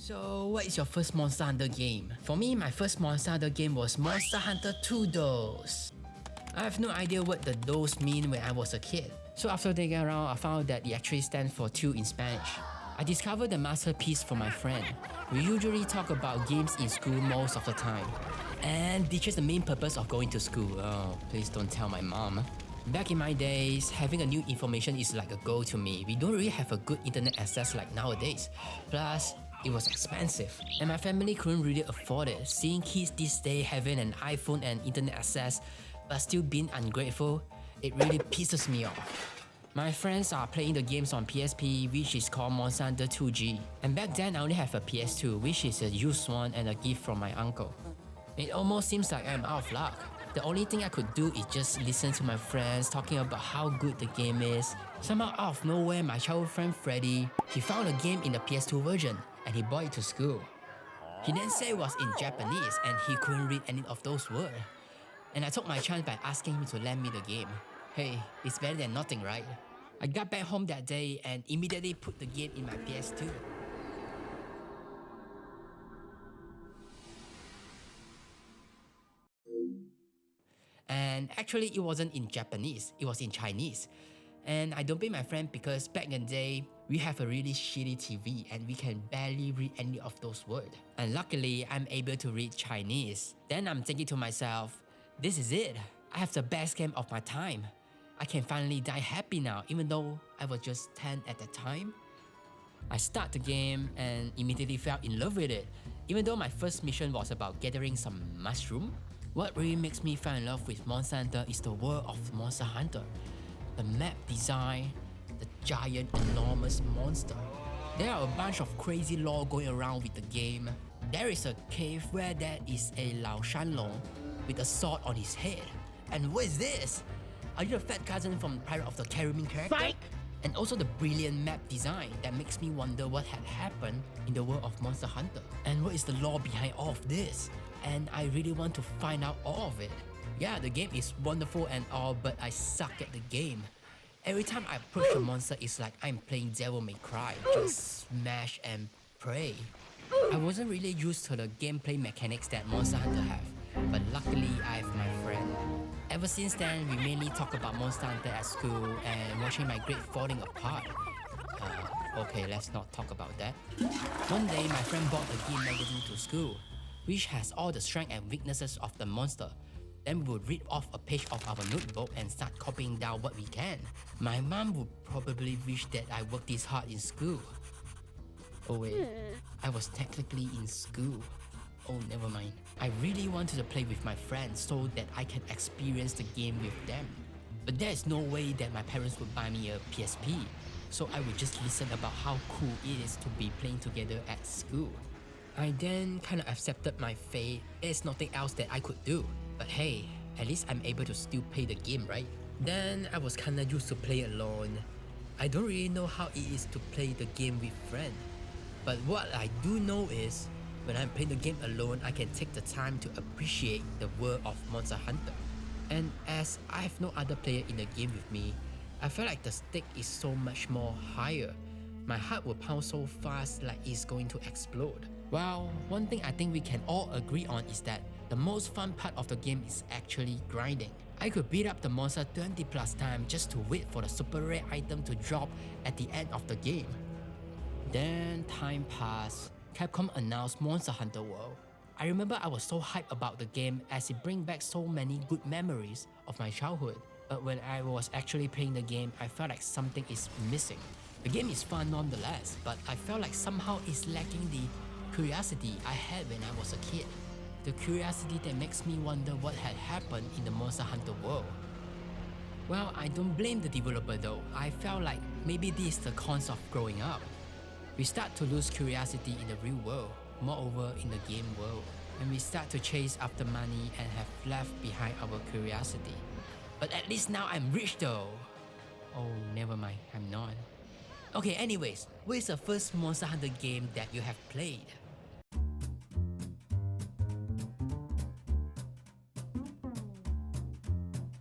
So, what is your first Monster Hunter game? For me, my first Monster Hunter game was Monster Hunter 2 Dose. I have no idea what the dose mean when I was a kid. So after digging around, I found that it actually stands for 2 in Spanish. I discovered the masterpiece from my friend. We usually talk about games in school most of the time. And this is the main purpose of going to school. Oh, please don't tell my mom. Back in my days, having a new information is like a goal to me. We don't really have a good internet access like nowadays. Plus, it was expensive, and my family couldn't really afford it. Seeing kids this day having an iPhone and internet access, but still being ungrateful, it really pisses me off. My friends are playing the games on PSP, which is called Monster Hunter 2G. And back then, I only have a PS2, which is a used one and a gift from my uncle. It almost seems like I'm out of luck. The only thing I could do is just listen to my friends talking about how good the game is. Somehow out of nowhere, my childhood friend Freddy, he found a game in the PS2 version and he brought it to school. He then said it was in Japanese and he couldn't read any of those words. And I took my chance by asking him to lend me the game. Hey, it's better than nothing, right? I got back home that day and immediately put the game in my PS2. And actually it wasn't in Japanese, it was in Chinese. And I don't blame my friend because back in the day, we have a really shitty TV and we can barely read any of those words. And luckily, I'm able to read Chinese. Then I'm thinking to myself, this is it. I have the best game of my time. I can finally die happy now, even though I was just 10 at the time. I start the game and immediately fell in love with it. Even though my first mission was about gathering some mushroom, what really makes me fall in love with Monster Hunter is the world of Monster Hunter. The map design, the giant enormous monster. There are a bunch of crazy lore going around with the game. There is a cave where there is a Lao Shanlong with a sword on his head. And what is this? Are you the fat cousin from Pirate of the Caribbean character? Psych! And also the brilliant map design that makes me wonder what had happened in the world of Monster Hunter. And what is the lore behind all of this? And I really want to find out all of it. Yeah, the game is wonderful and all, but I suck at the game. Every time I approach a monster, it's like I'm playing Devil May Cry. Just smash and pray. I wasn't really used to the gameplay mechanics that Monster Hunter have, but luckily I have my friend. Ever since then, we mainly talk about Monster Hunter at school and watching my grade falling apart. Okay, let's not talk about that. One day, my friend brought the game magazine to school, which has all the strengths and weaknesses of the monster. Then we would read off a page of our notebook and start copying down what we can. My mom would probably wish that I worked this hard in school. Oh wait, I was technically in school. Oh, never mind. I really wanted to play with my friends so that I can experience the game with them. But there is no way that my parents would buy me a PSP, so I would just listen about how cool it is to be playing together at school. I then kind of accepted my fate. There's nothing else that I could do. But hey, at least I'm able to still play the game, right? Then I was kinda used to play alone. I don't really know how it is to play the game with friends. But what I do know is, when I'm playing the game alone, I can take the time to appreciate the world of Monster Hunter. And as I have no other player in the game with me, I feel like the stake is so much more higher. My heart will pound so fast like it's going to explode. Well, one thing I think we can all agree on is that the most fun part of the game is actually grinding. I could beat up the monster 20 plus times just to wait for the super rare item to drop at the end of the game. Then time passed. Capcom announced Monster Hunter World. I remember I was so hyped about the game as it brings back so many good memories of my childhood. But when I was actually playing the game, I felt like something is missing. The game is fun nonetheless, but I felt like somehow it's lacking the curiosity I had when I was a kid. The curiosity that makes me wonder what had happened in the Monster Hunter world. Well, I don't blame the developer though. I felt like maybe this is the cons of growing up. We start to lose curiosity in the real world, moreover in the game world, and we start to chase after money and have left behind our curiosity. But at least now I'm rich though. Oh, never mind, I'm not. Okay, anyways, what is the first Monster Hunter game that you have played?